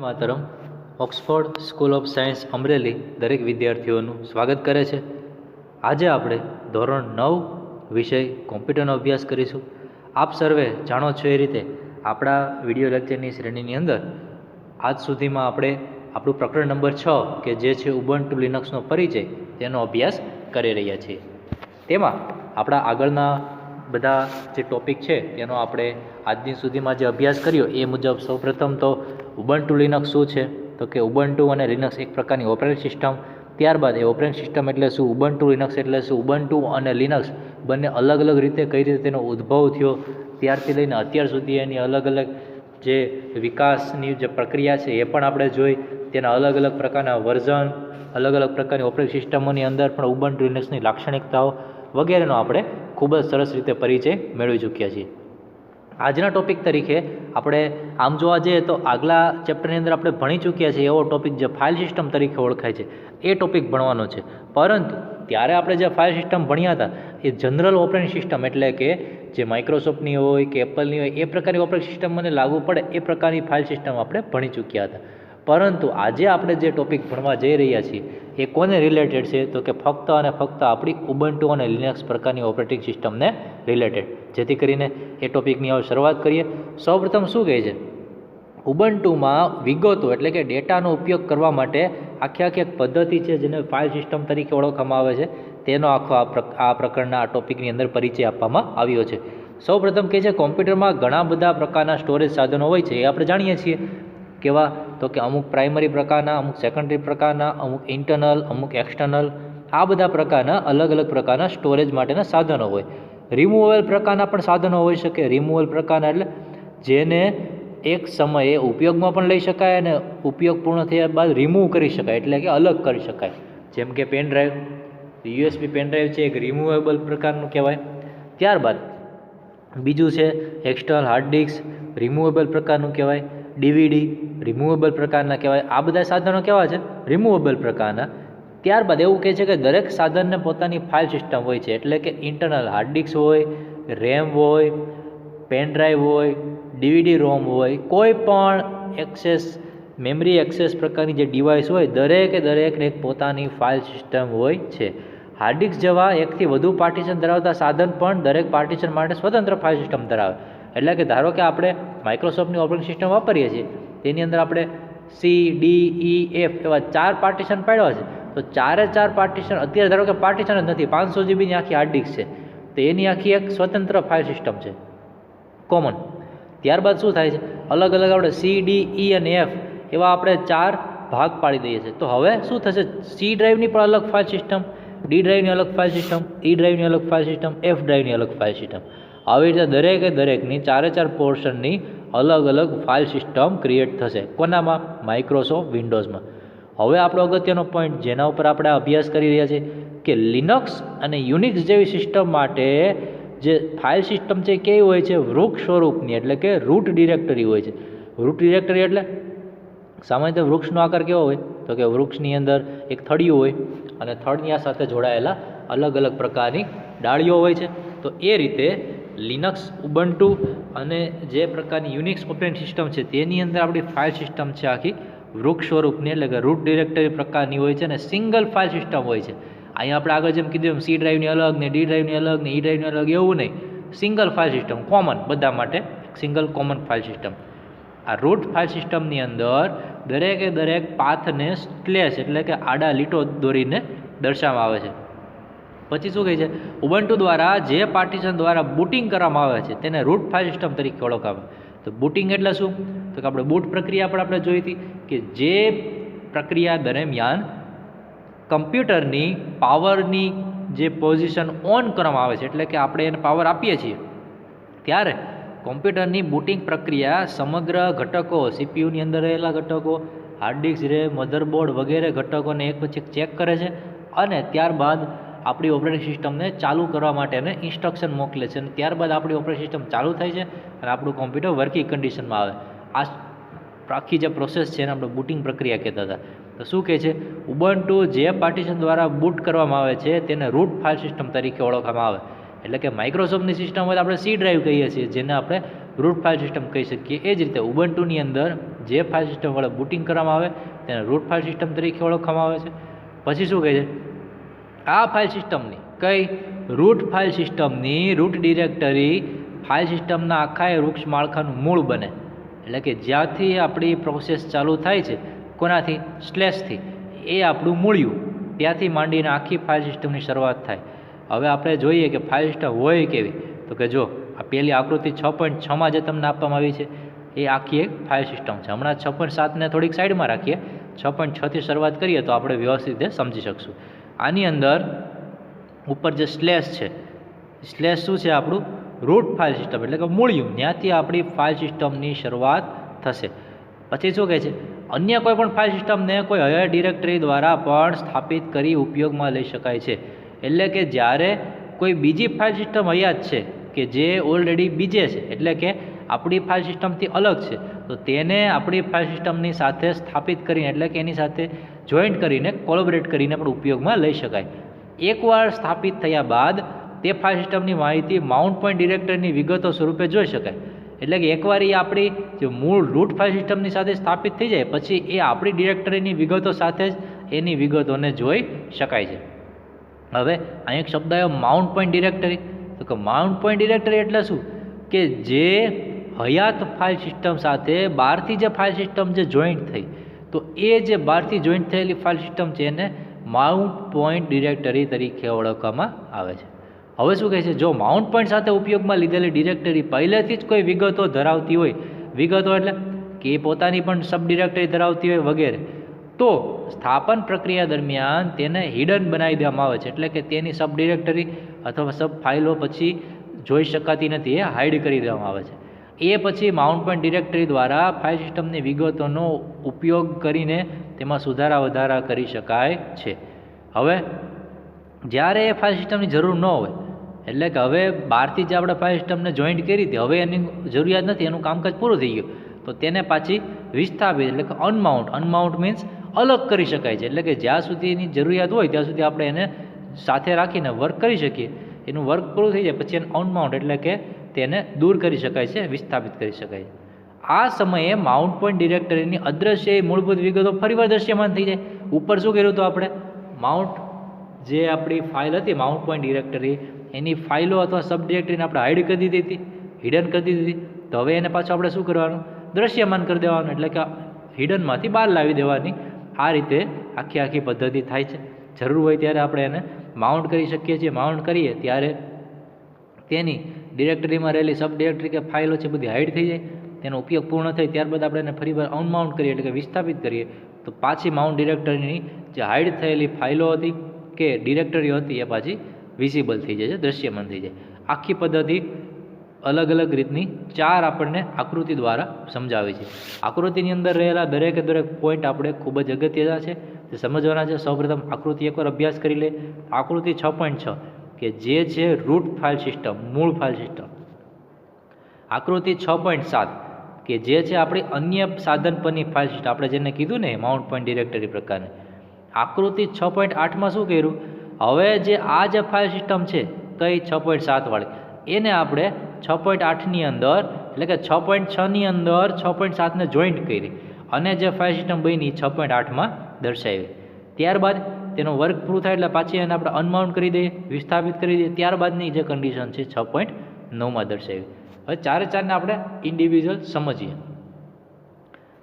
Mataram Oxford school of science Amreli દરેક વિદ્યાર્થીઓનું સ્વાગત કરે છે. આજે આપણે ધોરણ 9 વિષય કોમ્પ્યુટરનો અભ્યાસ કરીશું. આપ સર્વે જાણો છો એ રીતે આપણા વિડીયો લેક્ચરની શ્રેણીની અંદર આજ સુધીમાં આપણે આપણું પ્રકરણ નંબર 6 કે જે છે ઉબુન્ટુ લિનક્સનો પરિચય તેનો અભ્યાસ કરી રહ્યા છીએ. તેમાં આપણા આગળના બધા જે ટોપિક છે તેનો આપણે આજની સુધીમાં જે અભ્યાસ કર્યો એ મુજબ સૌપ્રથમ તો ઉબુન્ટુ લિનક્સ શું છે, તો કે ઉબુન્ટુ અને લિનક્સ એક પ્રકારની ઓપરેટિંગ સિસ્ટમ. ત્યારબાદ એ ઓપરેટિંગ સિસ્ટમ એટલે શું, ઉબુન્ટુ લિનક્સ એટલે શું, ઉબુન્ટુ અને લિનક્સ બંને અલગ અલગ રીતે કઈ રીતે તેનો ઉદ્ભવ થયો, ત્યારથી લઈને અત્યાર સુધી એની અલગ અલગ જે વિકાસની જે પ્રક્રિયા છે એ પણ આપણે જોઈ. તેના અલગ અલગ પ્રકારના વર્ઝન, અલગ અલગ પ્રકારની ઓપરેટિંગ સિસ્ટમોની અંદર પણ ઉબુન્ટુ લિનક્સની લાક્ષણિકતાઓ વગેરેનો આપણે ખૂબ જ સરસ રીતે પરિચય મેળવી ચૂક્યા છીએ. આજના ટોપિક તરીકે આપણે આમ જોવા જઈએ તો આગલા ચેપ્ટરની અંદર આપણે ભણી ચૂક્યા છીએ એવો ટોપિક જે ફાઇલ સિસ્ટમ તરીકે ઓળખાય છે એ ટોપિક ભણવાનો છે. પરંતુ ત્યારે આપણે જે ફાઇલ સિસ્ટમ ભણ્યા હતા એ જનરલ ઓપરેટિંગ સિસ્ટમ એટલે કે જે માઇક્રોસોફ્ટની હોય કે એપલની હોય એ પ્રકારની ઓપરેટિંગ સિસ્ટમ મને લાગુ પડે એ પ્રકારની ફાઇલ સિસ્ટમ આપણે ભણી ચૂક્યા હતા. પરંતુ આજે આપણે જે ટોપિક ભણવા જઈ રહ્યા છીએ એ કોને રિલેટેડ છે, તો કે ફક્ત અને ફક્ત આપણી ઉબુન્ટુ અને લિનક્સ પ્રકારની ઓપરેટિંગ સિસ્ટમને રિલેટેડ. જેથી કરીને એ ટોપિકની હવે શરૂઆત કરીએ. સૌપ્રથમ શું કહે છે, ઉબુન્ટુમાં વિગતો એટલે કે ડેટાનો ઉપયોગ કરવા માટે આખી એક પદ્ધતિ છે જેને ફાઇલ સિસ્ટમ તરીકે ઓળખવામાં આવે છે. તેનો આખો આ પ્રકારના આ ટોપિકની અંદર પરિચય આપવામાં આવ્યો છે. સૌપ્રથમ કહે છે કોમ્પ્યુટરમાં ઘણા બધા પ્રકારના સ્ટોરેજ સાધનો હોય છે. એ આપણે જાણીએ છીએ. કેવા, તો કે અમુક પ્રાઇમરી પ્રકારના, અમુક સેકન્ડરી પ્રકારના, અમુક ઇન્ટરનલ, અમુક એક્સટર્નલ, આ બધા પ્રકારના અલગ અલગ પ્રકારના સ્ટોરેજ માટેના સાધનો હોય. રિમૂવેબલ પ્રકારના પણ સાધનો હોઈ શકે. રિમૂવેબલ પ્રકારના એટલે જેને એક સમયે ઉપયોગમાં પણ લઈ શકાય અને ઉપયોગ પૂર્ણ થયા બાદ રિમૂવ કરી શકાય એટલે કે અલગ કરી શકાય. જેમ કે pen drive, USB pen drive છે એક રિમૂવેબલ પ્રકારનું કહેવાય. ત્યારબાદ બીજું છે એક્સટર્નલ હાર્ડ ડિસ્ક, રિમૂવેબલ પ્રકારનું કહેવાય. ડીવીડી રિમૂવેબલ પ્રકારના કહેવાય. આ બધા સાધનો કેવા છે, રિમૂવેબલ પ્રકારના. ત્યારબાદ એવું કહે છે કે દરેક સાધનને પોતાની ફાઇલ સિસ્ટમ હોય છે. એટલે કે ઇન્ટરનલ હાર્ડ ડિસ્ક હોય, રેમ હોય, પેન ડ્રાઈવ હોય, ડીવીડી રોમ હોય, કોઈ પણ એક્સેસ મેમરી એક્સેસ પ્રકારની જે ડિવાઇસ હોય દરેકને એક પોતાની ફાઇલ સિસ્ટમ હોય છે. હાર્ડ ડિસ્ક જેવા એકથી વધુ પાર્ટીશન ધરાવતા સાધન પણ દરેક પાર્ટીશન માટે સ્વતંત્ર ફાઇલ સિસ્ટમ ધરાવે. એટલે કે ધારો કે આપણે માઇક્રોસોફ્ટની ઓપરેટિંગ સિસ્ટમ વાપરીએ છીએ, તેની અંદર આપણે CDEF એવા 4 પાર્ટીશન પાડ્યા છે. તો ચારે પાર્ટીશન અત્યારે ધારો કે પાર્ટીશન જ નથી, 500 જીબીની આખી હાર્ડ ડિસ્ક છે, તો એની આખી એક સ્વતંત્ર ફાઇલ સિસ્ટમ છે, કોમન. ત્યારબાદ શું થાય છે, અલગ અલગ આપણે CDE અને F એવા આપણે 4 ભાગ પાડી દઈએ છીએ. તો હવે શું થશે, C ડ્રાઈવની પણ અલગ ફાઇલ સિસ્ટમ, D ડ્રાઈવની અલગ ફાઇલ સિસ્ટમ, E ડ્રાઈવની અલગ ફાઇલ સિસ્ટમ, F ડ્રાઈવની અલગ ફાઇલ સિસ્ટમ. આવી રીતે દરેકની ચારે પોર્શનની અલગ અલગ ફાઇલ સિસ્ટમ ક્રિએટ થશે. કોનામાં, માઇક્રોસોફ્ટ વિન્ડોઝમાં. હવે આપણો અગત્યનો પોઈન્ટ જેના ઉપર આપણે અભ્યાસ કરી રહ્યા છીએ કે લિનક્સ અને યુનિક્સ જેવી સિસ્ટમ માટે જે ફાઇલ સિસ્ટમ છે કેવી હોય છે, વૃક્ષ સ્વરૂપની એટલે કે રૂટ ડિરેક્ટરી હોય છે. રૂટ ડિરેક્ટરી એટલે સામાન્ય વૃક્ષનો આકાર કેવો હોય, તો કે વૃક્ષની અંદર એક થડિયું હોય અને થડની સાથે જોડાયેલા અલગ અલગ પ્રકારની ડાળીઓ હોય છે. તો એ રીતે લિનક્સ, ઉબુન્ટુ અને જે પ્રકારની યુનિક્સ ઓપરેટિંગ સિસ્ટમ છે તેની અંદર આપણી ફાઇલ સિસ્ટમ છે આખી વૃક્ષ સ્વરૂપની એટલે કે રૂટ ડિરેક્ટરી પ્રકારની હોય છે અને સિંગલ ફાઇલ સિસ્ટમ હોય છે. અહીંયા આપણે આગળ જેમ કીધું એમ C ડ્રાઈવની અલગ ને D ડ્રાઈવની અલગ ને E ડ્રાઈવની અલગ એવું નહીં, સિંગલ ફાઇલ સિસ્ટમ કોમન, બધા માટે સિંગલ કોમન ફાઇલ સિસ્ટમ. આ રૂટ ફાઇલ સિસ્ટમની અંદર દરેક પાથને સ્લેશ એટલે કે આડા લીટો દોરીને દર્શાવવામાં આવે છે. પછી શું કહે છે, ઉબુન્ટુ દ્વારા જે પાર્ટીશન દ્વારા બૂટિંગ કરવામાં આવે છે તેને રૂટ ફાઇલ સિસ્ટમ તરીકે ઓળખાવે. તો બૂટિંગ એટલે શું, તો કે આપણે બૂટ પ્રક્રિયા પણ આપણે જોઈ હતી કે જે પ્રક્રિયા દરમિયાન કમ્પ્યુટરની પાવરની જે પોઝિશન ઓન કરવામાં આવે છે એટલે કે આપણે એને પાવર આપીએ છીએ ત્યારે કોમ્પ્યુટરની બૂટિંગ પ્રક્રિયા સમગ્ર ઘટકો, CPUની અંદર રહેલા ઘટકો, હાર્ડ ડિસ્ક, રેમ, મધરબોર્ડ વગેરે ઘટકોને એક પછી એક ચેક કરે છે અને ત્યારબાદ આપણી ઓપરેટિંગ સિસ્ટમને ચાલુ કરવા માટેને ઇન્સ્ટ્રક્શન મોકલે છે અને ત્યારબાદ આપણી ઓપરેટિંગ સિસ્ટમ ચાલુ થાય છે અને આપણું કોમ્પ્યુટર વર્કિંગ કન્ડિશનમાં આવે. આ આખી જે પ્રોસેસ છે એને આપણે બૂટિંગ પ્રક્રિયા કહેતા હતા. તો શું કહે છે, ઉબુન્ટુ જે પાર્ટીશન દ્વારા બૂટ કરવામાં આવે છે તેને રૂટ ફાઇલ સિસ્ટમ તરીકે ઓળખવામાં આવે. એટલે કે માઇક્રોસોફ્ટની સિસ્ટમ હોય તો આપણે C ડ્રાઈવ કહીએ છીએ જેને આપણે રૂટ ફાઇલ સિસ્ટમ કહી શકીએ. એ જ રીતે ઉબુન્ટુની અંદર જે ફાઇલ સિસ્ટમ વડે બુટિંગ કરવામાં આવે તેને રૂટ ફાઇલ સિસ્ટમ તરીકે ઓળખવામાં આવે છે. પછી શું કહે છે, આ ફાઇલ સિસ્ટમની રૂટ ફાઇલ સિસ્ટમની રૂટ ડિરેક્ટરી ફાઇલ સિસ્ટમના આખા વૃક્ષ માળખાનું મૂળ બને. એટલે કે જ્યાંથી આપણી પ્રોસેસ ચાલુ થાય છે, કોનાથી, સ્લેશથી, એ આપણું મૂળિયું, ત્યાંથી માંડીને આખી ફાઇલ સિસ્ટમની શરૂઆત થાય. હવે આપણે જોઈએ કે ફાઇલ સિસ્ટમ હોય કેવી, તો કે જો આ પહેલી આકૃતિ 6.6માં જે તમને આપવામાં આવી છે એ આખી એક ફાઇલ સિસ્ટમ છે. હમણાં 6.7ને થોડીક સાઈડમાં રાખીએ, 6.6થી શરૂઆત કરીએ તો આપણે વ્યવસ્થિત રીતે સમજી શકશું. આની અંદર ઉપર જે સ્લેશ છે, સ્લેશ શું છે, આપણું રૂટ ફાઇલ સિસ્ટમ એટલે કે મૂળિયું, ત્યાંથી આપણી ફાઇલ સિસ્ટમની શરૂઆત થશે. પછી શું કહે છે, અન્ય કોઈ પણ ફાઇલ સિસ્ટમને કોઈ હાયર ડિરેક્ટરી દ્વારા પણ સ્થાપિત કરી ઉપયોગમાં લઈ શકાય છે. એટલે કે જ્યારે કોઈ બીજી ફાઇલ સિસ્ટમ હયાત છે કે જે ઓલરેડી બીજે છે, એટલે કે આપણી ફાઇલ સિસ્ટમથી અલગ છે, તો તેને આપણી ફાઇલ સિસ્ટમની સાથે સ્થાપિત કરીને, એટલે કે એની સાથે જોઈન્ટ કરીને, કોલેબોરેટ કરીને પણ ઉપયોગમાં લઈ શકાય. એકવાર સ્થાપિત થયા બાદ તે ફાઇલ સિસ્ટમની માહિતી માઉન્ટ પોઈન્ટ ડિરેક્ટરીની વિગતો સ્વરૂપે જોઈ શકાય. એટલે કે એકવાર એ આપણી જે મૂળ રૂટ ફાઇલ સિસ્ટમની સાથે સ્થાપિત થઈ જાય પછી એ આપણી ડિરેક્ટરીની વિગતો સાથે જ એની વિગતોને જોઈ શકાય છે. હવે અહીં એક શબ્દ આવ્યો માઉન્ટ પોઈન્ટ ડિરેક્ટરી. તો કે માઉન્ટ પોઈન્ટ ડિરેક્ટરી એટલે શું, કે જે હયાત ફાઇલ સિસ્ટમ સાથે બહારથી જે ફાઇલ સિસ્ટમ જે જોઈન્ટ થઈ, તો એ જે બહારથી જોઈન્ટ થયેલી ફાઇલ સિસ્ટમ છે એને માઉન્ટ પોઈન્ટ ડિરેક્ટરી તરીકે ઓળખવામાં આવે છે. હવે શું કહે છે, જો માઉન્ટ પોઈન્ટ સાથે ઉપયોગમાં લીધેલી ડિરેક્ટરી પહેલેથી જ કોઈ વિગતો ધરાવતી હોય, વિગતો એટલે કે એ પોતાની પણ સબ ડિરેક્ટરી ધરાવતી હોય વગેરે, તો સ્થાપન પ્રક્રિયા દરમિયાન તેને હિડન બનાવી દેવામાં આવે છે. એટલે કે તેની સબ ડિરેક્ટરી અથવા સબ ફાઇલો પછી જોઈ શકાતી નથી, એ હાઇડ કરી દેવામાં આવે છે. એ પછી માઉન્ટ પોઈન્ટ ડિરેક્ટરી દ્વારા ફાઇલ સિસ્ટમની વિગતોનો ઉપયોગ કરીને તેમાં સુધારા વધારા કરી શકાય છે. હવે જ્યારે એ ફાઇલ સિસ્ટમની જરૂર ન હોય, એટલે કે હવે બહારથી જે આપણે ફાઇલ સિસ્ટમને જોઈન્ટ કરી હતી, હવે એની જરૂરિયાત નથી, એનું કામકાજ પૂરું થઈ ગયું, તો તેને પાછી વિસ્થાપિત એટલે કે અનમાઉન્ટ મીન્સ અલગ કરી શકાય છે. એટલે કે જ્યાં સુધી એની જરૂરિયાત હોય ત્યાં સુધી આપણે એને સાથે રાખીને વર્ક કરી શકીએ. એનું વર્ક પૂરું થઈ જાય પછી એને અનમાઉન્ટ એટલે કે તેને દૂર કરી શકાય છે, વિસ્થાપિત કરી શકાય છે. આ સમયે માઉન્ટ પોઈન્ટ ડિરેક્ટરીની અદ્રશ્ય મૂળભૂત વિગતો ફરીવાર દ્રશ્યમાન થઈ જાય. ઉપર શું કર્યું હતું આપણે, માઉન્ટ જે આપણી ફાઇલ હતી માઉન્ટ પોઈન્ટ ડિરેક્ટરી, એની ફાઇલો અથવા સબ ડિરેક્ટરીને આપણે હાઇડ કરી દીધી હતી, હિડન કરી દીધી હતી. તો હવે એને પાછું આપણે શું કરવાનું, દ્રશ્યમાન કરી દેવાનું, એટલે કે હિડનમાંથી બહાર લાવી દેવાની. આ રીતે આખી પદ્ધતિ થાય છે. જરૂર હોય ત્યારે આપણે એને માઉન્ટ કરી શકીએ છીએ. માઉન્ટ કરીએ ત્યારે તેની ડિરેક્ટરીમાં રહેલી સબ ડિરેક્ટરી કે ફાઇલો છે બધી હાઇડ થઈ જાય. તેનો ઉપયોગ પૂર્ણ થાય ત્યારબાદ આપણે એને ફરીવાર અનમાઉન્ટ કરીએ એટલે કે વિસ્થાપિત કરીએ, તો પાછી માઉન્ટ ડિરેક્ટરીની જે હાઇડ થયેલી ફાઇલો હતી કે ડિરેક્ટરીઓ હતી એ પાછી વિઝિબલ થઈ જાય છે, દ્રશ્યમાન થઈ જાય. આખી પદ્ધતિ અલગ અલગ રીતની 4 આપણને આકૃતિ દ્વારા સમજાવી છે. આકૃતિની અંદર રહેલા દરેકે દરેક પોઈન્ટ આપણે ખૂબ જ અગત્યના છે, તે સમજવાના છે. સૌપ્રથમ આકૃતિ એકવાર અભ્યાસ કરી લે. આકૃતિ 6.6 કે જે છે રૂટ ફાઇલ સિસ્ટમ, મૂળ ફાઇલ સિસ્ટમ. આકૃતિ 6.7 કે જે છે આપણી અન્ય સાધન પરની ફાઇલ સિસ્ટમ, આપણે જેને કીધું ને માઉન્ટ પોઈન્ટ ડિરેક્ટરી પ્રકારની. આકૃતિ 6.8માં શું કર્યું, હવે જે આ જે ફાઇલ સિસ્ટમ છે કઈ 6.7 વાળી, એને આપણે 6.8ની અંદર એટલે કે 6.6ની અંદર 6.7ને જોઈન્ટ કરી અને જે ફાઇલ સિસ્ટમ બની 6.8માં દર્શાવી. ત્યારબાદ તેનો વર્ક પૂરું થાય એટલે પાછી એને આપણે અનમાઉન્ટ કરી દઈએ, વિસ્થાપિત કરી દઈએ. ત્યારબાદની જે કન્ડિશન છે 6.9માં દર્શાવી. હવે ચારે ચારને આપણે ઇન્ડિવિજ્યુઅલ સમજીએ.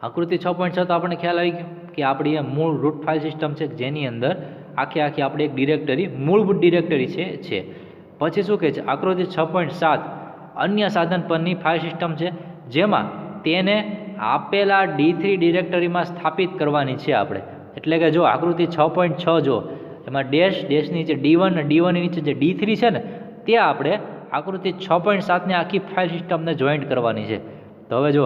આકૃતિ 6.6 તો આપણને ખ્યાલ આવી ગયો કે આપણી એ મૂળ રૂટ ફાઇલ સિસ્ટમ છે જેની અંદર આખી આપણે એક ડિરેક્ટરી, મૂળભૂત ડિરેક્ટરી છે. પછી શું કહે છે, આકૃતિ 6.7 અન્ય સાધન પરની ફાઇલ સિસ્ટમ છે જેમાં તેને આપેલા D3 ડિરેક્ટરીમાં સ્થાપિત કરવાની છે આપણે. એટલે કે જો આકૃતિ 6.6 જો એમાં ડેશની નીચે D1 અને D1ની નીચે જે D3 છે ને તે આપણે આકૃતિ 6.7ની આખી ફાઇલ સિસ્ટમને જોઈન્ટ કરવાની છે. તો હવે જો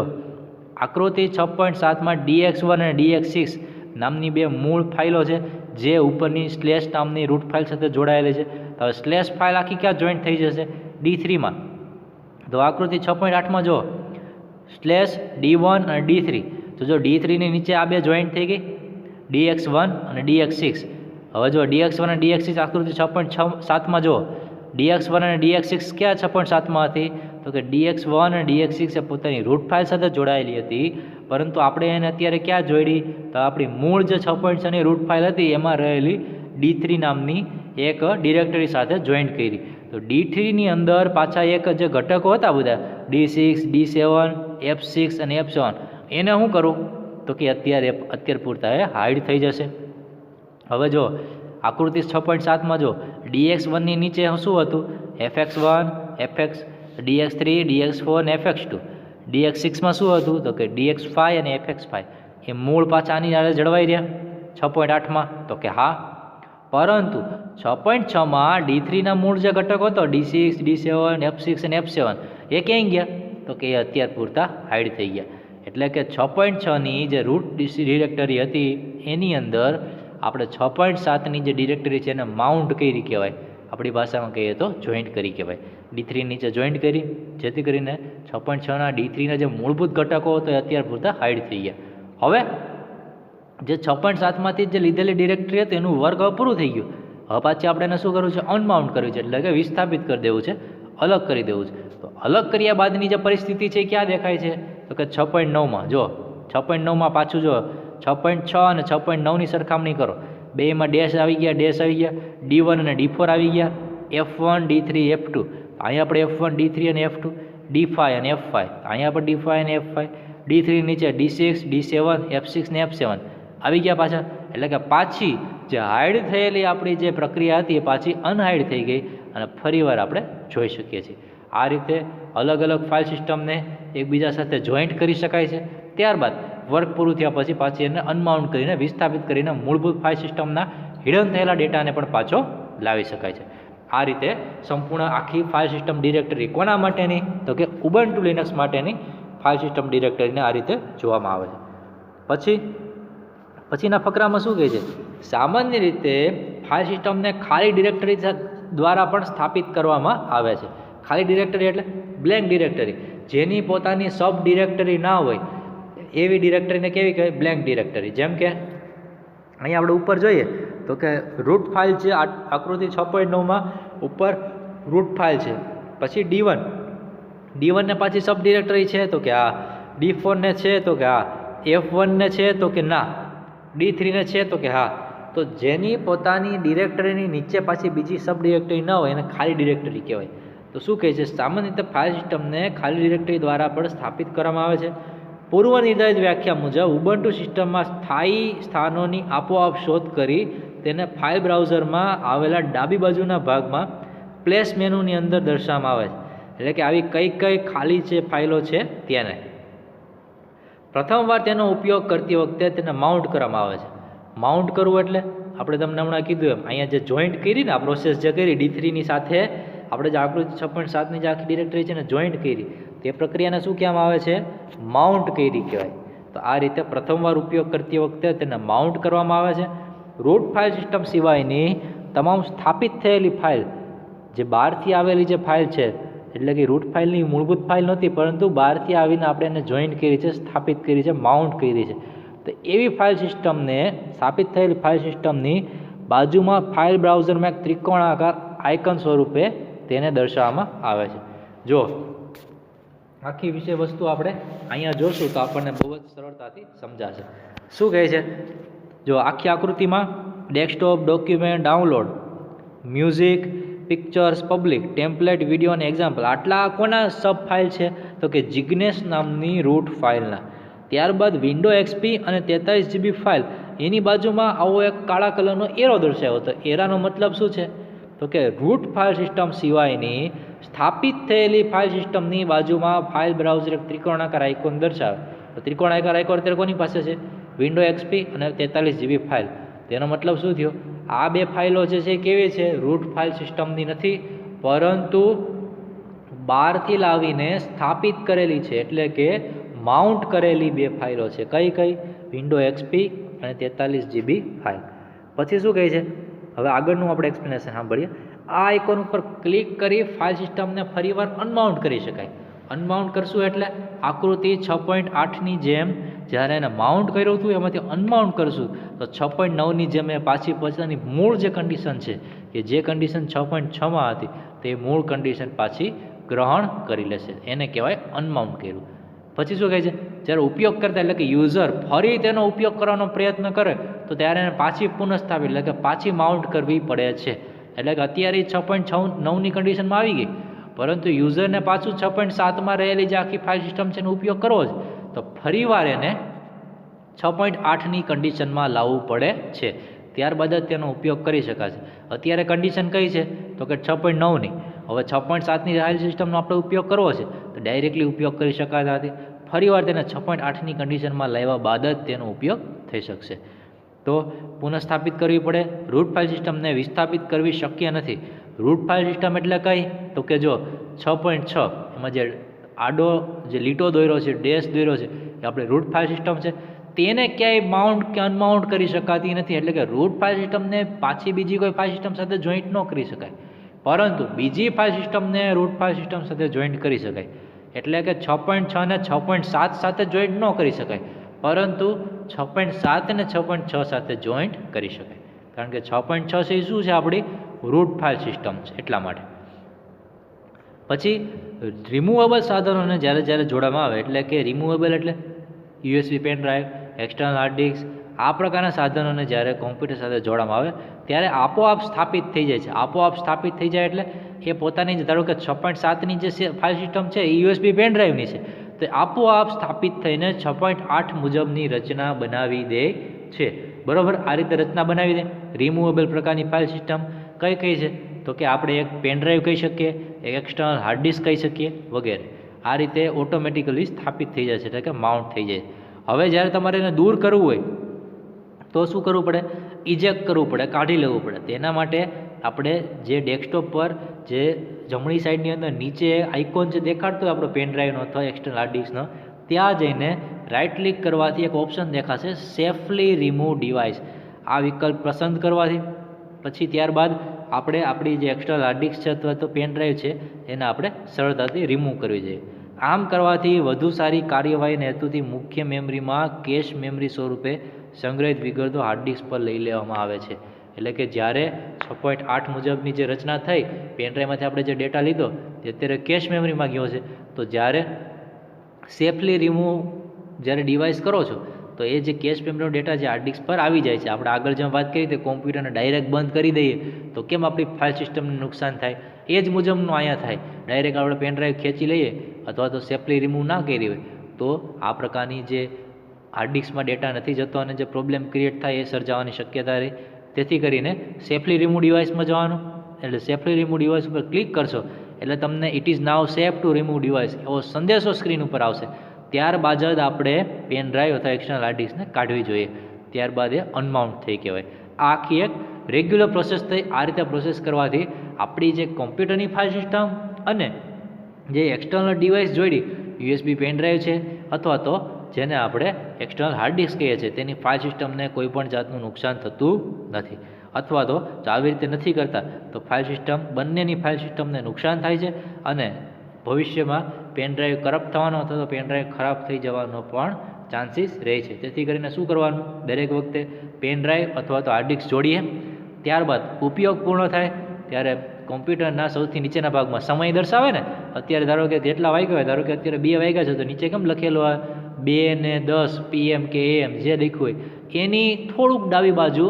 આકૃતિ 6.7માં DX1 અને DX6 નામની બે મૂળ ફાઇલો છે જે ઉપરની સ્લેશ નામની રૂટ ફાઇલ સાથે જોડાયેલી છે. તો હવે સ્લેશ ફાઇલ આખી ક્યાં જોઈન્ટ થઈ જશે, D3માં. તો આકૃતિ 6.8માં જો સ્લેશ D1 અને D3, તો જો D3ની નીચે આ બે જોઈન્ટ થઈ ગઈ, DX1 અને DX6. હવે જો DX1 અને DX6 આકૃતિ 6.7માં જો DX1 અને DX6 ક્યાં 6.7માં હતી? તો કે DX1 અને DX6 એ પોતાની રૂટ ફાઇલ સાથે જોડાયેલી હતી, પરંતુ આપણે એને અત્યારે ક્યાં જોડી? તો આપણી મૂળ જે 6.6 ની રૂટ ફાઇલ હતી એમાં રહેલી D3 નામની એક ડિરેક્ટરી સાથે જોઈન્ટ કરી. તો D3ની અંદર પાછા એક જે ઘટકો હતા બધા D6, D7, F6 અને F7, એને શું કરું? તો કે અત્યારે પૂરતા એ હાઈડ થઈ જશે. હવે જો આકૃતિ 6.7માં જો DX1ની નીચે શું હતું? FX1, FX, DX3, DX4 અને FX2. DX6માં શું હતું? તો કે DX5 અને FX5. એ મૂળ પાછા આની સાથે જળવાઈ રહ્યા 6.8માં? તો કે હા, પરંતુ 6.6માં D3ના મૂળ જે ઘટકો હતો D6, D7, F6 અને F7, એ ક્યાંય ગયા? તો કે એ અત્યાર પૂરતા હાઈડ થઈ ગયા. એટલે કે 6.6ની જે રૂટ ડિરેક્ટરી હતી એની અંદર આપણે 6.7ની જે ડિરેક્ટરી છે એને માઉન્ટ કરી કહેવાય, આપણી ભાષામાં કહીએ તો જોઈન્ટ કરી કહેવાય. D3 નીચે જોઈન્ટ કરી, જેથી કરીને 6.6ના D3ના જે મૂળભૂત ઘટકો હતો એ અત્યાર પૂરતા હાઈડ થઈ ગયા. હવે જે 6.7માંથી જે લીધેલી ડિરેક્ટરી હતી એનું વર્ક હવે પૂરું થઈ ગયું. હવે પાછી આપણે એને શું કરવું છે? અનમાઉન્ટ કરવું છે, એટલે કે વિસ્થાપિત કરી દેવું છે, અલગ કરી દેવું છે. તો અલગ કર્યા બાદની જે પરિસ્થિતિ છે એ ક્યાં દેખાય છે? તો કે 6.9માં. જો 6.9માં પાછું જો 6.6 અને 6.9ની સરખામણી કરો, બેમાં ડેશ આવી ગયા, D1 અને D4 આવી ગયા, F1, D3, F2. અહીંયા આપણે F1, D3 અને F2, D5 અને F5, અહીંયા પણ D5 અને F5, D3 નીચે D6, D7, F6 ને F7 આવી ગયા પાછા. એટલે કે પાછી જે હાઈડ થયેલી આપણી જે પ્રક્રિયા હતી એ પાછી અનહાઈડ થઈ ગઈ અને ફરીવાર આપણે જોઈ શકીએ છીએ. આ રીતે અલગ અલગ ફાઇલ સિસ્ટમને એકબીજા સાથે જોઈન્ટ કરી શકાય છે. ત્યારબાદ વર્ક પૂરું થયા પછી પાછી એને અનમાઉન્ટ કરીને વિસ્થાપિત કરીને મૂળભૂત ફાઇલ સિસ્ટમના હિડન થયેલા ડેટાને પણ પાછો લાવી શકાય છે. આ રીતે સંપૂર્ણ આખી ફાઇલ સિસ્ટમ ડિરેક્ટરી કોના માટેની? તો કે ઉબુન્ટુ લિનક્સ માટેની ફાઇલ સિસ્ટમ ડિરેક્ટરીને આ રીતે જોવામાં આવે છે. પછીના ફકરામાં શું કહે છે? સામાન્ય રીતે ફાઇલ સિસ્ટમને ખાલી ડિરેક્ટરી દ્વારા પણ સ્થાપિત કરવામાં આવે છે. ખાલી ડિરેક્ટરી એટલે બ્લેન્ક ડિરેક્ટરી, જેની પોતાની સબ ડિરેક્ટરી ના હોય એવી ડિરેક્ટરીને કેવી કહેવાય? Blank directory. જેમ કે અહીંયા આપણે ઉપર જોઈએ તો કે રૂટ ફાઇલ છે, આકૃતિ 6.9માં ઉપર રૂટ ફાઇલ છે, પછી D1 ને પાછી સબ ડિરેક્ટરી છે તો કે હા, D4 ને છે તો કે હા, F1 ને છે તો કે ના, D3 ને છે તો કે હા. તો જેની પોતાની ડિરેક્ટરીની નીચે પાછી બીજી સબ ડિરેક્ટરી ન હોય એને ખાલી ડિરેક્ટરી કહેવાય. તો શું કહે છે? સામાન્ય રીતે ફાઇલ સિસ્ટમને ખાલી ડિરેક્ટરી દ્વારા પણ સ્થાપિત કરવામાં આવે છે. પૂર્વ નિર્ધારિત વ્યાખ્યા મુજબ ઉબુન્ટુ સિસ્ટમમાં સ્થાયી સ્થાનોની આપોઆપ શોધ કરી તેને ફાઇલ બ્રાઉઝરમાં આવેલા ડાબી બાજુના ભાગમાં પ્લેસ મેનુની અંદર દર્શાવવામાં આવે છે. એટલે કે આવી કઈ ખાલી છે ફાઇલો છે તેને પ્રથમવાર તેનો ઉપયોગ કરતી વખતે તેને માઉન્ટ કરવામાં આવે છે. માઉન્ટ કરવું એટલે આપણે તમને હમણાં કીધું એમ અહીંયા જે જોઈન્ટ કરી ને આ પ્રોસેસ જે કરી D3ની સાથે આપણે જે આકૃતિ 6.7ની જે આખી ડિરેક્ટરી છે ને જોઈન્ટ કરી, તે પ્રક્રિયાને શું કહેવામાં આવે છે? માઉન્ટ કરી કહેવાય. તો આ રીતે પ્રથમવાર ઉપયોગ કરતી વખતે તેને માઉન્ટ કરવામાં આવે છે. રૂટ ફાઇલ સિસ્ટમ સિવાયની તમામ સ્થાપિત થયેલી ફાઇલ, જે બહારથી આવેલી જે ફાઇલ છે, એટલે કે રૂટ ફાઇલની મૂળભૂત ફાઇલ નહોતી પરંતુ બહારથી આવીને આપણે એને જોઈન્ટ કરી છે, સ્થાપિત કરી છે, માઉન્ટ કરી છે. તો એવી ફાઇલ સિસ્ટમને સ્થાપિત થયેલી ફાઇલ સિસ્ટમની બાજુમાં ફાઇલ બ્રાઉઝરમાં એક ત્રિકોણાકાર આઇકન સ્વરૂપે તેને દર્શાવવામાં આવે છે. જો આખી વિષય વસ્તુ આપણે અહીંયા જોશું તો આપણને બહુ જ સરળતાથી સમજાશે. શું કહે છે? જો આખી આકૃતિમાં desktop, document, download, music, pictures, public, template, video અને એક્ઝામ્પલ, આટલા કોના સબ ફાઇલ છે? તો કે જિગ્નેશ નામની રૂટ ફાઇલના. ત્યારબાદ વિન્ડો એક્સપી અને 43 GB ફાઇલ, એની બાજુમાં આવો એક કાળા કલરનો એરો દર્શાવ્યો. તો એરાનો મતલબ શું છે? તો કે રૂટ ફાઇલ સિસ્ટમ સિવાયની સ્થાપિત થયેલી ફાઇલ સિસ્ટમની બાજુમાં ફાઇલ બ્રાઉઝર એક ત્રિકોણાકાર આઇકોન દર્શાવે. તો ત્રિકોણાકાર આઇકોન અત્યારે કોની પાસે છે? વિન્ડો એક્સપી અને 43 GB ફાઇલ. તેનો મતલબ શું થયો? આ બે ફાઇલો જે છે કેવી છે? રૂટ ફાઇલ સિસ્ટમની નથી, પરંતુ બહારથી લાવીને સ્થાપિત કરેલી છે, એટલે કે માઉન્ટ કરેલી બે ફાઇલો છે. કઈ? વિન્ડો એક્સપી અને 43 GB ફાઇલ. પછી શું કહે છે? હવે આગળનું આપણે એક્સપ્લેનેશન સાંભળીએ. આ આઇકોન ઉપર ક્લિક કરી ફાઇલ સિસ્ટમને ફરીવાર અનમાઉન્ટ કરી શકાય. અનમાઉન્ટ કરશું એટલે આકૃતિ 6.8ની જેમ જ્યારે એને માઉન્ટ કર્યું હતું એમાંથી અનમાઉન્ટ કરશું તો 6.9ની જે મેં પાછી પોતાની મૂળ જે કન્ડિશન છે કે જે કન્ડિશન 6.6માં હતી તે મૂળ કન્ડિશન પાછી ગ્રહણ કરી લેશે, એને કહેવાય અનમાઉન્ટ કર્યું. પછી શું કહે છે, જ્યારે ઉપયોગ કરતા એટલે કે યુઝર ફરી તેનો ઉપયોગ કરવાનો પ્રયત્ન કરે તો ત્યારે એને પાછી પુનઃસ્થાપિત એટલે કે પાછી માઉન્ટ કરવી પડે છે. એટલે કે અત્યારે 6.9ની કન્ડિશનમાં આવી ગઈ, પરંતુ યુઝરને પાછું 6.7માં રહેલી જે આખી ફાઇલ સિસ્ટમ છે એનો ઉપયોગ કરવો છે તો ફરીવાર એને 6.8ની કન્ડિશનમાં લાવવું પડે છે, ત્યારબાદ જ તેનો ઉપયોગ કરી શકાશે. અત્યારે કન્ડિશન કઈ છે તો કે 6.9ની. હવે 6.7ની ફાઇલ સિસ્ટમનો આપણે ઉપયોગ કરવો છે તો ડાયરેક્ટલી ઉપયોગ કરી શકાતા નથી, ફરીવાર તેને 6.8ની કન્ડિશનમાં લાવ્યા બાદ જ તેનો ઉપયોગ થઈ શકશે. તો પુનઃસ્થાપિત કરવી પડે. રૂટ ફાઇલ સિસ્ટમને વિસ્થાપિત કરવી શક્ય નથી. રૂટ ફાઇલ સિસ્ટમ એટલે કઈ તો કે જો 6.6 એમાં જે આડો જે લીટો દોર્યો છે, ડેશ દોર્યો છે એ આપણે રૂટ ફાઇલ સિસ્ટમ છે, તેને ક્યાંય માઉન્ટ કે અનમાઉન્ટ કરી શકાતી નથી. એટલે કે રૂટ ફાઇલ સિસ્ટમને પાછી બીજી કોઈ ફાઇલ સિસ્ટમ સાથે જોઈન્ટ ન કરી શકાય, પરંતુ બીજી ફાઇલ સિસ્ટમને રૂટ ફાઇલ સિસ્ટમ સાથે જોઈન્ટ કરી શકાય. એટલે કે 6.6 ને 6.7 સાથે જોઈન્ટ ન કરી શકાય, પરંતુ 6.7 અને 6.6 સાથે જોઈન્ટ કરી શકાય, કારણ કે 6.6 છે એ શું છે, આપણી રૂટ ફાઇલ સિસ્ટમ છે એટલા માટે. પછી રિમૂવેબલ સાધનોને જ્યારે જોડવામાં આવે, એટલે કે રિમૂવેબલ એટલે USB pen drive, external hard disk, આ પ્રકારના સાધનોને જ્યારે કોમ્પ્યુટર સાથે જોડવામાં આવે ત્યારે આપોઆપ સ્થાપિત થઈ જાય છે. આપોઆપ સ્થાપિત થઈ જાય એટલે એ પોતાની જ, ધારો કે 6.7ની જે ફાઇલ સિસ્ટમ છે એ યુએસબી પેન ડ્રાઈવની છે, તો આપોઆપ સ્થાપિત થઈને 6.8 મુજબની રચના બનાવી દે છે. બરાબર, આ રીતે રચના બનાવી દે. રિમૂવેબલ પ્રકારની ફાઇલ સિસ્ટમ કઈ કઈ છે તો કે આપણે એક પેન ડ્રાઈવ કહી શકીએ, એક એક્સટર્નલ હાર્ડ ડિસ્ક કહી શકીએ વગેરે. આ રીતે ઓટોમેટિકલી સ્થાપિત થઈ જાય છે, એટલે કે માઉન્ટ થઈ જાય. હવે જ્યારે તમારે એને દૂર કરવું હોય તો શું કરવું પડે, ઇજેક્ટ કરવું પડે, કાઢી લેવું પડે. તેના માટે આપણે જે ડેસ્કટોપ પર જે જમણી સાઈડની અંદર નીચે આઇકોન જે દેખાડતો હોય આપણો પેન ડ્રાઈવનો અથવા એક્સટર્નલ હાર્ડ ડિસ્કનો, ત્યાં જઈને રાઇટ ક્લિક કરવાથી એક ઓપ્શન દેખાશે સેફલી રિમૂવ ડિવાઇસ. આ વિકલ્પ પસંદ કરવાથી પછી ત્યારબાદ આપણે આપણી જે એક્સટર્નલ હાર્ડ ડિસ્ક છે અથવા તો પેન ડ્રાઈવ છે એને આપણે સરળતાથી રિમૂવ કરવી જોઈએ. આમ કરવાથી વધુ સારી કાર્યવાહીના હેતુથી મુખ્ય મેમરીમાં કેશ મેમરી સ્વરૂપે સંગ્રહિત વિગતો હાર્ડ ડિસ્ક પર લઈ લેવામાં આવે છે. એટલે કે જ્યારે 6.8 મુજબની જે રચના થઈ, પેન ડ્રાઈવમાંથી આપણે જે ડેટા લીધો તે અત્યારે કેશ મેમરીમાં ગયો છે, તો જ્યારે સેફલી રિમૂવ જ્યારે ડિવાઇસ કરો છો તો એ જે કેશ મેમરીનો ડેટા જે હાર્ડ ડિસ્ક પર આવી જાય છે. આપણે આગળ જેમ વાત કરી તે કોમ્પ્યુટરને ડાયરેક્ટ બંધ કરી દઈએ તો કેમ આપણી ફાઇલ સિસ્ટમને નુકસાન થાય, એ જ મુજબનું અહીંયા થાય. ડાયરેક્ટ આપણે પેન ડ્રાઈવ ખેંચી લઈએ અથવા તો સેફલી રિમૂવ ના કરી હોય તો આ પ્રકારની જે હાર્ડ ડિસ્કમાં ડેટા નથી જતો અને જે પ્રોબ્લેમ ક્રિએટ થાય એ સર્જાવાની શક્યતા રહે. તેથી કરીને સેફલી રિમૂવ ડિવાઇસમાં જવાનું, એટલે સેફલી રિમૂવ ડિવાઇસ ઉપર ક્લિક કરશો એટલે તમને it is now safe to remove device એવો સંદેશો સ્ક્રીન ઉપર આવશે. ત્યારબાદ જ આપણે પેન ડ્રાઈવ અથવા એક્સટર્નલ હાર્ડ ડિસ્કને કાઢવી જોઈએ, ત્યારબાદ એ અનમાઉન્ટ થઈ કહેવાય. આ આખી એક રેગ્યુલર પ્રોસેસ થઈ. આ રીતે પ્રોસેસ કરવાથી આપણી જે કોમ્પ્યુટરની ફાઇલ સિસ્ટમ અને જે એક્સટર્નલ ડિવાઇસ જોડી યુએસબી પેન ડ્રાઈવ છે અથવા તો જેને આપણે એક્સટર્નલ હાર્ડ ડિસ્ક કહીએ છીએ તેની ફાઇલ સિસ્ટમને કોઈ પણ જાતનું નુકસાન થતું નથી. અથવા તો જો આવી રીતે નથી કરતા તો ફાઇલ સિસ્ટમ, બંનેની ફાઇલ સિસ્ટમને નુકસાન થાય છે અને ભવિષ્યમાં પેન ડ્રાઈવ કરપ્ટ થવાનો અથવા તો પેન ડ્રાઈવ ખરાબ થઈ જવાનો પણ ચાન્સીસ રહે છે. તેથી કરીને શું કરવાનું, દરેક વખતે પેન ડ્રાઈવ અથવા તો હાર્ડ ડિસ્ક જોડીએ, ત્યારબાદ ઉપયોગ પૂર્ણ થાય ત્યારે કોમ્પ્યુટરના સૌથી નીચેના ભાગમાં સમય દર્શાવે ને, અત્યારે ધારો કે જેટલા વાગ્યા હોય, ધારો કે અત્યારે 2 વાગ્યા છે તો નીચે કેમ લખેલું હોય 2:10 PM કે AM જે લખ્યું હોય એની થોડુંક ડાબી બાજુ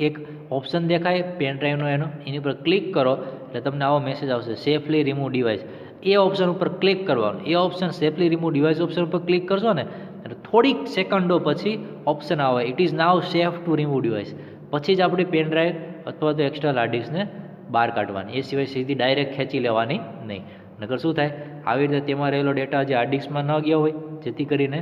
એક ઓપ્શન દેખાય પેન ડ્રાઈવનો, એની ઉપર ક્લિક કરો એટલે તમને આવો મેસેજ આવશે સેફલી રિમૂવ ડિવાઇસ. એ ઓપ્શન ઉપર ક્લિક કરવાનું. એ option safely remove device option ઉપર ક્લિક કરશો ને એટલે થોડીક સેકન્ડો પછી ઓપ્શન આવે it is now safe to remove device. પછી જ આપણી પેન ડ્રાઈવ અથવા તો એક્સટર્નલ હાર્ડ ડિસ્કને બહાર કાઢવાની, એ સિવાય સીધી ડાયરેક્ટ ખેંચી લેવાની નહીં. નકર શું થાય, આવી રીતે તેમાં રહેલો ડેટા જે હાર્ડ ડિસ્કમાં ન ગયો હોય જેથી કરીને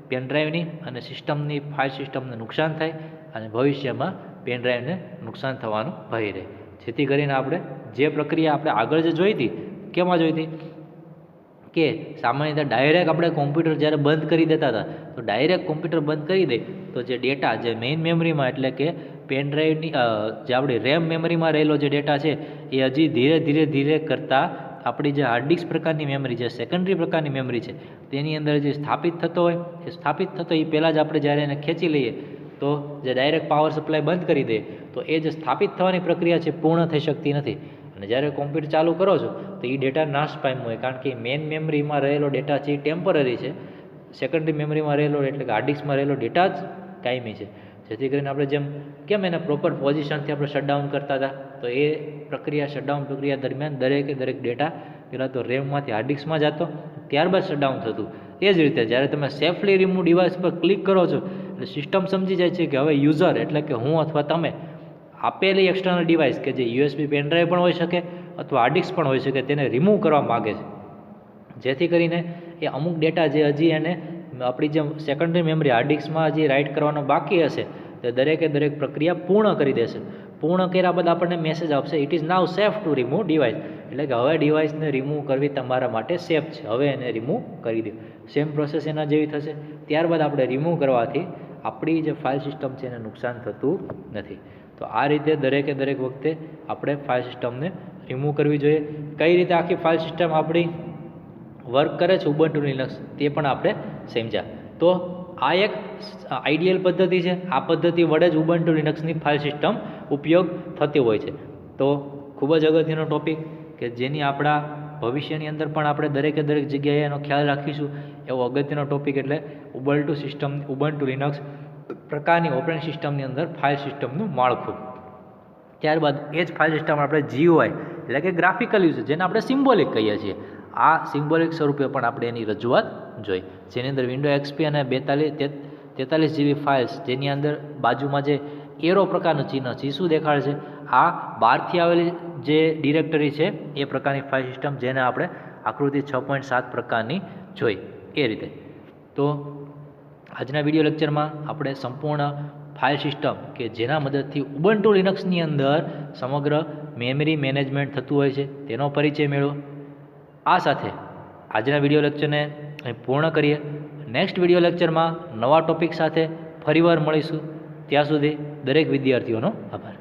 પેન ડ્રાઈવની અને સિસ્ટમની ફાઇલ સિસ્ટમને નુકસાન થાય અને ભવિષ્યમાં પેન ડ્રાઈવને નુકસાન થવાનું ભય રહે. જેથી કરીને આપણે જે પ્રક્રિયા આપણે આગળ જે જોઈ હતી, કેમાં જોઈ હતી કે સામાન્ય રીતે ડાયરેક્ટ આપણે કોમ્પ્યુટર જ્યારે બંધ કરી દેતા હતા તો ડાયરેક્ટ કોમ્પ્યુટર બંધ કરી દે તો જે ડેટા જે મેઇન મેમરીમાં એટલે કે પેન ડ્રાઈવની જે આપણી રેમ મેમરીમાં રહેલો જે ડેટા છે એ હજી ધીરે ધીરે કરતાં આપણી જે હાર્ડ ડિસ્ક પ્રકારની મેમરી છે, સેકન્ડરી પ્રકારની મેમરી છે, તેની અંદર જે સ્થાપિત થતો હોય એ સ્થાપિત થતો એ પહેલાં જ આપણે જ્યારે એને ખેંચી લઈએ તો જે ડાયરેક્ટ પાવર સપ્લાય બંધ કરી દે તો એ જે સ્થાપિત થવાની પ્રક્રિયા છે પૂર્ણ થઈ શકતી નથી. અને જ્યારે કોમ્પ્યુટર ચાલુ કરો છો તો એ ડેટા નાશ પામ્યો હોય, કારણ કે મેઇન મેમરીમાં રહેલો ડેટા છે એ ટેમ્પરરી છે, સેકન્ડરી મેમરીમાં રહેલો એટલે કે હાર્ડ ડિસ્કમાં રહેલો ડેટા જ કાયમી છે. જેથી કરીને આપણે જેમ કેમ એને પ્રોપર પોઝિશનથી આપણે શટડાઉન કરતા હતા, તો એ પ્રક્રિયા શટડાઉન પ્રક્રિયા દરમિયાન દરેકે દરેક ડેટા પહેલાં તો રેમમાંથી હાર્ડ ડિસ્કમાં જતો, ત્યારબાદ શટડાઉન થતું. એ જ રીતે જ્યારે તમે સેફલી રિમૂવ ડિવાઇસ પર ક્લિક કરો છો એટલે સિસ્ટમ સમજી જાય છે કે હવે યુઝર એટલે કે હું અથવા તમે આપેલી એક્સટર્નલ ડિવાઇસ કે જે યુએસબી પેનડ્રાઈવ પણ હોઈ શકે અથવા હાર્ડ ડિસ્ક પણ હોઈ શકે તેને રિમૂવ કરવા માગે છે. જેથી કરીને એ અમુક ડેટા જે હજી એને આપણી જે સેકન્ડરી મેમરી હાર્ડ ડિસ્કમાં હજી રાઇટ કરવાનો બાકી હશે તે દરેકે દરેક પ્રક્રિયા પૂર્ણ કરી દેશે. પૂર્ણ કર્યા બાદ આપણને મેસેજ આપશે it is now safe to remove device, એટલે કે હવે ડિવાઇસને રિમૂવ કરવી તમારા માટે સેફ છે, હવે એને રિમૂવ કરી દો. સેમ પ્રોસેસ એના જેવી થશે. ત્યારબાદ આપણે રિમૂવ કરવાથી આપણી જે ફાઇલ સિસ્ટમ છે એને નુકસાન થતું નથી. તો આ રીતે દરેકે દરેક વખતે આપણે ફાઇલ સિસ્ટમને રિમૂવ કરવી જોઈએ. કઈ રીતે આખી ફાઇલ સિસ્ટમ આપણી વર્ક કરે છે ઉબુન્ટુ લિનક્સ તે પણ આપણે સમજ્યા. તો આ એક આઈડિયલ પદ્ધતિ છે. આ પદ્ધતિ વડે જ ઉબુન્ટુ લિનક્સની ફાઇલ સિસ્ટમ ઉપયોગ થતી હોય છે. તો ખૂબ જ અગત્યનો ટોપિક કે જેની આપણા ભવિષ્યની અંદર પણ આપણે દરેકે દરેક જગ્યાએ એનો ખ્યાલ રાખીશું એવો અગત્યનો ટોપિક એટલે ઉબુન્ટુ લિનક્સ પ્રકારની ઓપરેટિંગ સિસ્ટમની અંદર ફાઇલ સિસ્ટમનું માળખું. ત્યારબાદ એ જ ફાઇલ સિસ્ટમ આપણે GUI એટલે કે ગ્રાફિકલ યુઝર, જેને આપણે સિમ્બોલિક કહીએ છીએ, આ સિમ્બોલિક સ્વરૂપે પણ આપણે એની રજૂઆત જોઈ, જેની અંદર વિન્ડો XP અને 43 GB ફાઇલ્સ, જેની અંદર બાજુમાં જે એરો પ્રકારનું ચિહ્ન છે શું દેખાડે છે, આ બહારથી આવેલી જે ડિરેક્ટરી છે એ પ્રકારની ફાઇલ સિસ્ટમ, જેને આપણે આકૃતિ 6.7 પ્રકારની જોઈ એ રીતે. તો આજના વિડીયો લેક્ચરમાં આપણે સંપૂર્ણ ફાઇલ સિસ્ટમ કે જેના મદદથી ઉબુન્ટુ લિનક્સની અંદર સમગ્ર મેમરી મેનેજમેન્ટ થતું હોય છે તેનો પરિચય મેળવો. આ સાથે આજના વિડીયો લેક્ચરને અહીં પૂર્ણ કરીએ. નેક્સ્ટ વિડીયો લેક્ચરમાં નવા ટોપિક સાથે ફરીવાર મળીશું. ત્યાં સુધી દરેક વિદ્યાર્થીઓનો આભાર.